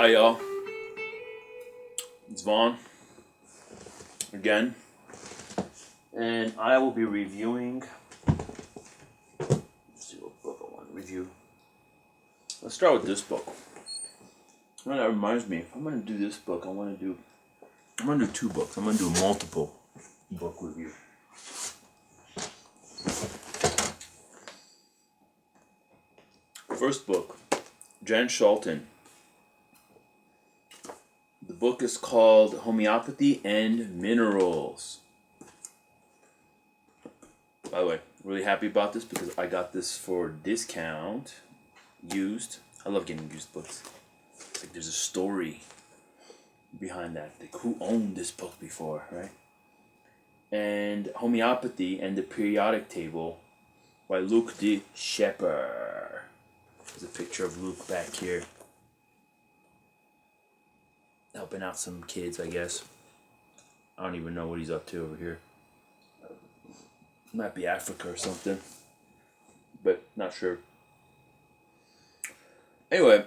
Hi y'all, it's Vaughn again, and I will be reviewing. Let's see what book I want to review. Let's start with this book. Well, that reminds me, if I'm gonna do this book, I'm gonna do two books. I'm gonna do a multiple book review. First book, Jan Scholten. The book is called Homeopathy and Minerals. By the way, really happy about this because I got this for discount, used. I love getting used books. It's like there's a story behind that. Like who owned this book before, right? And Homeopathy and the Periodic Table by Luc de Schepper. There's a picture of Luc back here. Helping out some kids, I guess. I don't even know what he's up to over here. Might be Africa or something. But not sure. Anyway,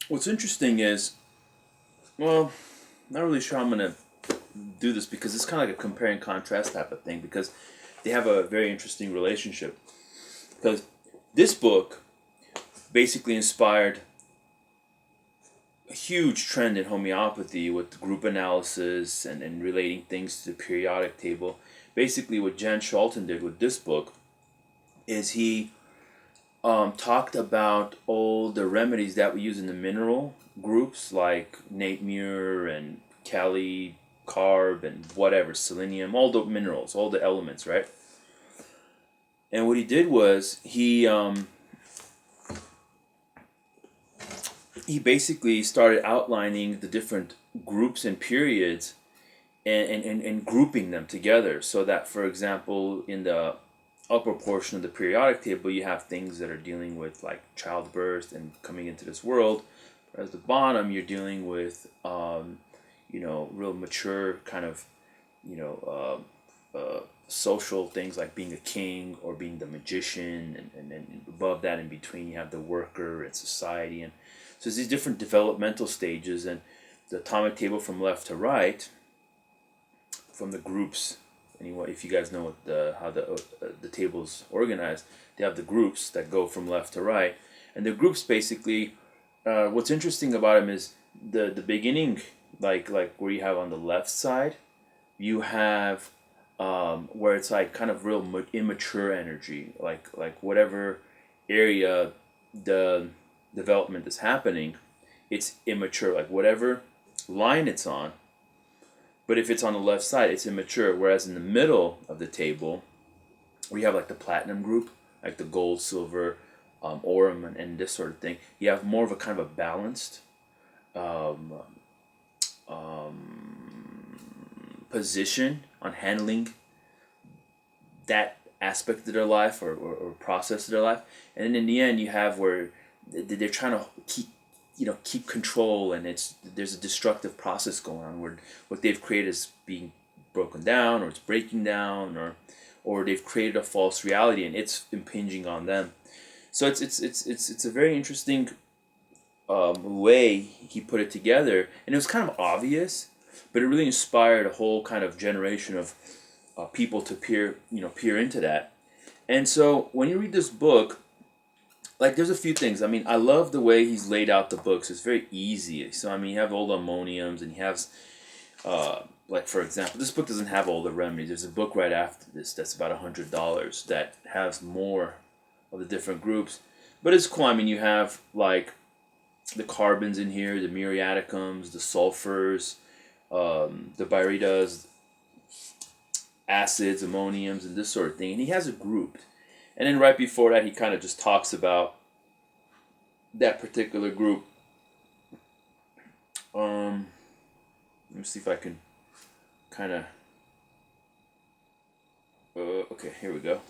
what's interesting is, well, not really sure how I'm going to do this because it's kind of like a compare and contrast type of thing because they have a very interesting relationship. Because this book basically inspired a huge trend in homeopathy with group analysis and relating things to the periodic table. Basically, what Jan Scholten did with this book is he talked about all the remedies that we use in the mineral groups like Nate Muir and Kali, Carb, and whatever, selenium, all the minerals, all the elements, right? And what he did was he basically started outlining the different groups and periods and grouping them together so that, for example, in the upper portion of the periodic table, you have things that are dealing with like childbirth and coming into this world. Whereas at the bottom, you're dealing with, real mature kind of, social things like being a king or being the magician. And then above that, in between, you have the worker and society. And so there's these different developmental stages. And the atomic table from left to right, from the groups. Anyway, if you guys know what how the table's organized, they have the groups that go from left to right, and the groups basically. What's interesting about them is the beginning, like where you have on the left side, you have where it's like kind of real immature energy, like whatever area the development is happening, it's immature. Like whatever line it's on. But if it's on the left side, it's immature. Whereas in the middle of the table, we have like the platinum group, like the gold, silver, aurum, and this sort of thing. You have more of a kind of a balanced position on handling that aspect of their life or process of their life. And then in the end, you have where they're trying to keep control, and there's a destructive process going on where what they've created is being broken down, or it's breaking down, or they've created a false reality and it's impinging on them. So it's a very interesting way he put it together, and it was kind of obvious, but it really inspired a whole kind of generation of people to peer into that. And so when you read this book, like there's a few things. I mean, I love the way he's laid out the books. It's very easy. So I mean, you have all the ammoniums, and he has, like for example, this book doesn't have all the remedies. There's a book right after this that's about $100 that has more of the different groups. But it's cool. I mean, you have like the carbons in here, the muriaticums, the sulfurs, the barytas, acids, ammoniums, and this sort of thing. And he has it grouped. And then right before that, he kind of just talks about that particular group. Let me see if I can kind of... okay, here we go.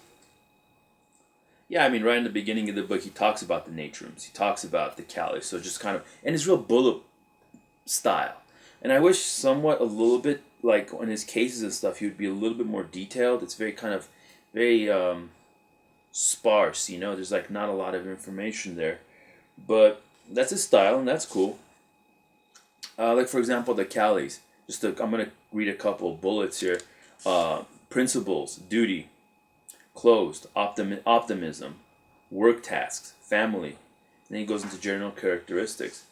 Yeah, I mean, right in the beginning of the book, he talks about the natrums. He talks about the calories. So just kind of... And it's real bullet style. And I wish somewhat a little bit, like on his cases and stuff, he would be a little bit more detailed. It's very kind of... very... sparse, there's like not a lot of information there, but that's his style and that's cool. Like for example, the Callies. I'm gonna read a couple of bullets here. Principles, duty, closed, optimism, work tasks, family. Then he goes into general characteristics.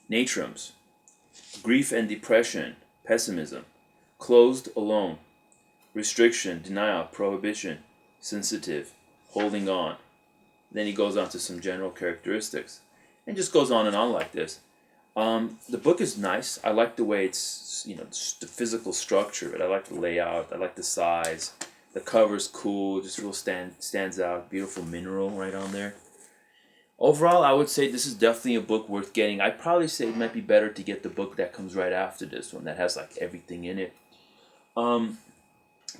Natrums, grief and depression, pessimism, closed, alone, restriction, denial, prohibition, sensitive, holding on. Then he goes on to some general characteristics, and just goes on and on like this. The book is nice. I like the way it's, the physical structure of it. I like the layout. I like the size. The cover's cool. Just real stands out. Beautiful mineral right on there. Overall, I would say this is definitely a book worth getting. I'd probably say it might be better to get the book that comes right after this one that has like everything in it. But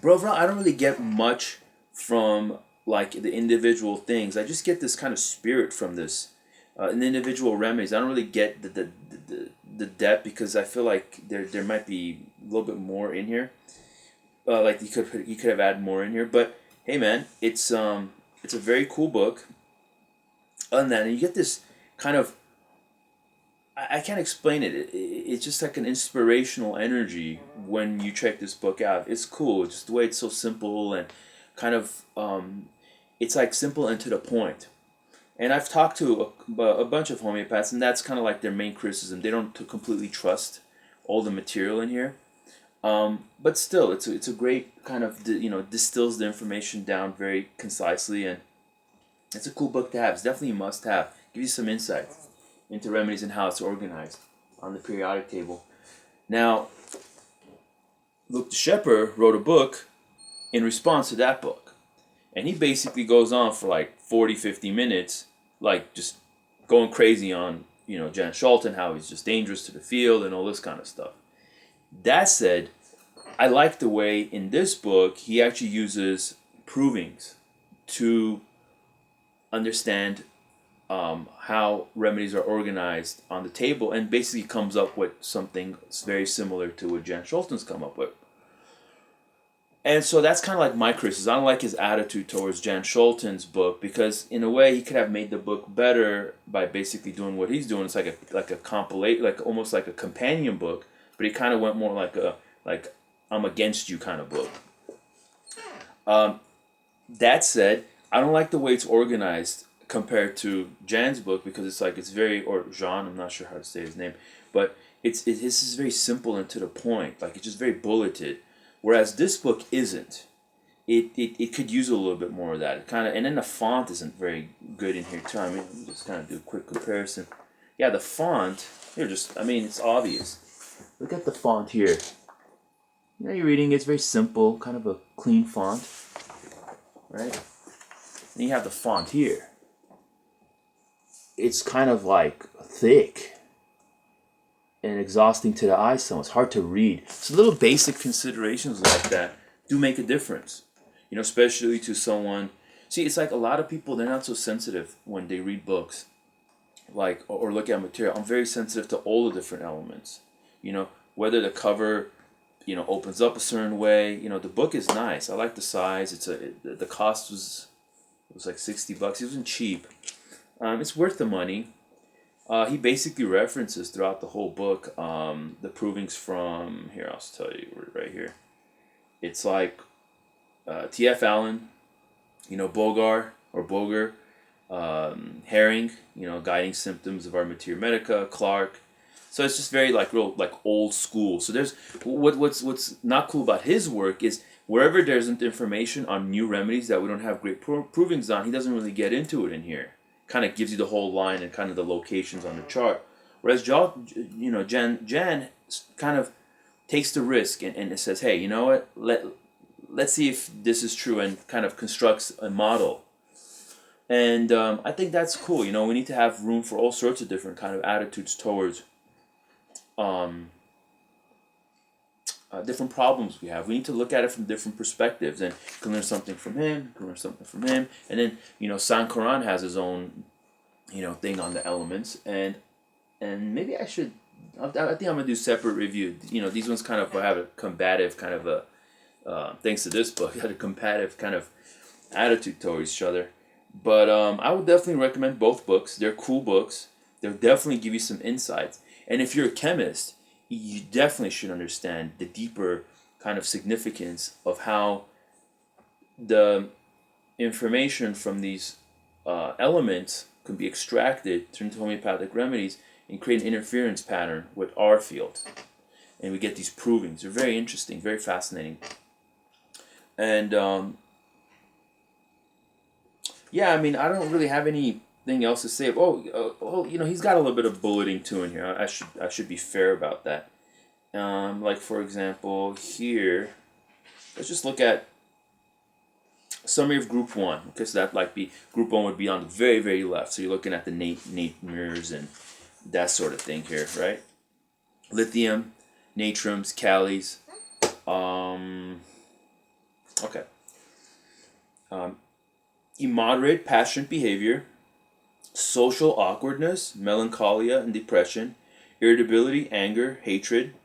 overall, I don't really get much from like the individual things. I just get this kind of spirit from this, in the individual remedies. I don't really get the depth, because I feel like there might be a little bit more in here. Like you could have added more in here. But hey, man, it's a very cool book. Other than that, and you get this kind of, I can't explain it. It's just like an inspirational energy when you check this book out. It's cool. Just the way it's so simple and kind of, it's like simple and to the point. And I've talked to a bunch of homeopaths, and that's kind of like their main criticism. They don't completely trust all the material in here. But still, it's a great kind of, distills the information down very concisely, and it's a cool book to have. It's definitely a must-have. Gives you some insight into remedies and how it's organized on the periodic table. Now, Luke the Schepper wrote a book in response to that book. And he basically goes on for like 40, 50 minutes, like just going crazy on, Jan Scholten, how he's just dangerous to the field and all this kind of stuff. That said, I like the way in this book he actually uses provings to understand how remedies are organized on the table, and basically comes up with something very similar to what Jan Scholten's come up with. And so that's kind of like my criticism. I don't like his attitude towards Jan Scholten's book, because in a way he could have made the book better by basically doing what he's doing. It's like a compilation, like almost like a companion book, but he kind of went more like I'm against you kind of book. That said, I don't like the way it's organized compared to Jan's book, because it's very, or Jean, I'm not sure how to say his name, but his is very simple and to the point. Like, it's just very bulleted, whereas this book isn't. It could use a little bit more of that. It kind of, and then the font isn't very good in here too. I mean, just kind of do a quick comparison. Yeah, the font here, it's obvious. Look at the font here. You're reading, it's very simple, kind of a clean font, right? And you have the font here. It's kind of like thick and exhausting to the eye, so it's hard to read. So little basic considerations like that do make a difference, especially to someone. See, it's like a lot of people, they're not so sensitive when they read books, like, or look at material. I'm very sensitive to all the different elements, whether the cover, opens up a certain way. The book is nice. I like the size. The cost was like $60. It wasn't cheap. It's worth the money. He basically references throughout the whole book the provings from, here, I'll tell you right here. It's like T.F. Allen, Bogar, Herring, Guiding Symptoms of Our Materia Medica, Clark. So it's just very real old school. So there's what's not cool about his work is wherever there's information on new remedies that we don't have great provings on, he doesn't really get into it in here. Kind of gives you the whole line and kind of the locations on the chart. Whereas Jan kind of takes the risk and it says, hey, you know what? Let's see if this is true, and kind of constructs a model. And I think that's cool. We need to have room for all sorts of different kind of attitudes towards different problems we have. We need to look at it from different perspectives, and you can learn something from him, you can learn something from him, and then Sankaran has his own thing on the elements, and maybe I think I'm gonna do separate review. These ones kind of have a combative kind of a thanks to this book, had a combative kind of attitude towards each other. But I would definitely recommend both books. They're cool books. They'll definitely give you some insights. And if you're a chemist you definitely should understand the deeper kind of significance of how the information from these elements can be extracted through homeopathic remedies and create an interference pattern with our field. And we get these provings. They're very interesting, very fascinating. And yeah, I mean, I don't really have anything else to say. Oh, you know, he's got a little bit of bulleting too in here. I should be fair about that. Like for example, here, let's just look at summary of group 1. Okay, so that like be group 1 would be on the very, very left. So you're looking at the natures and that sort of thing here, right? Lithium, natriums, calis. Okay. Immoderate, passionate behavior, social awkwardness, melancholia and depression, irritability, anger, hatred,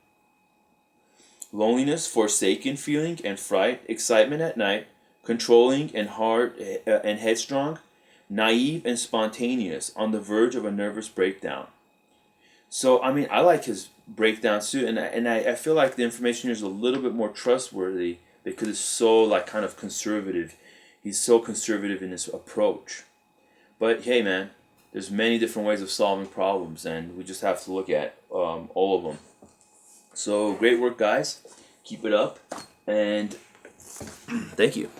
loneliness, forsaken feeling and fright, excitement at night, controlling and hard and headstrong, naive and spontaneous, on the verge of a nervous breakdown. So I mean, I like his breakdowns too, and I feel like the information here is a little bit more trustworthy because it's so like kind of conservative. He's so conservative in his approach. But hey, man, there's many different ways of solving problems, and we just have to look at all of them. So great work, guys. Keep it up, and thank you.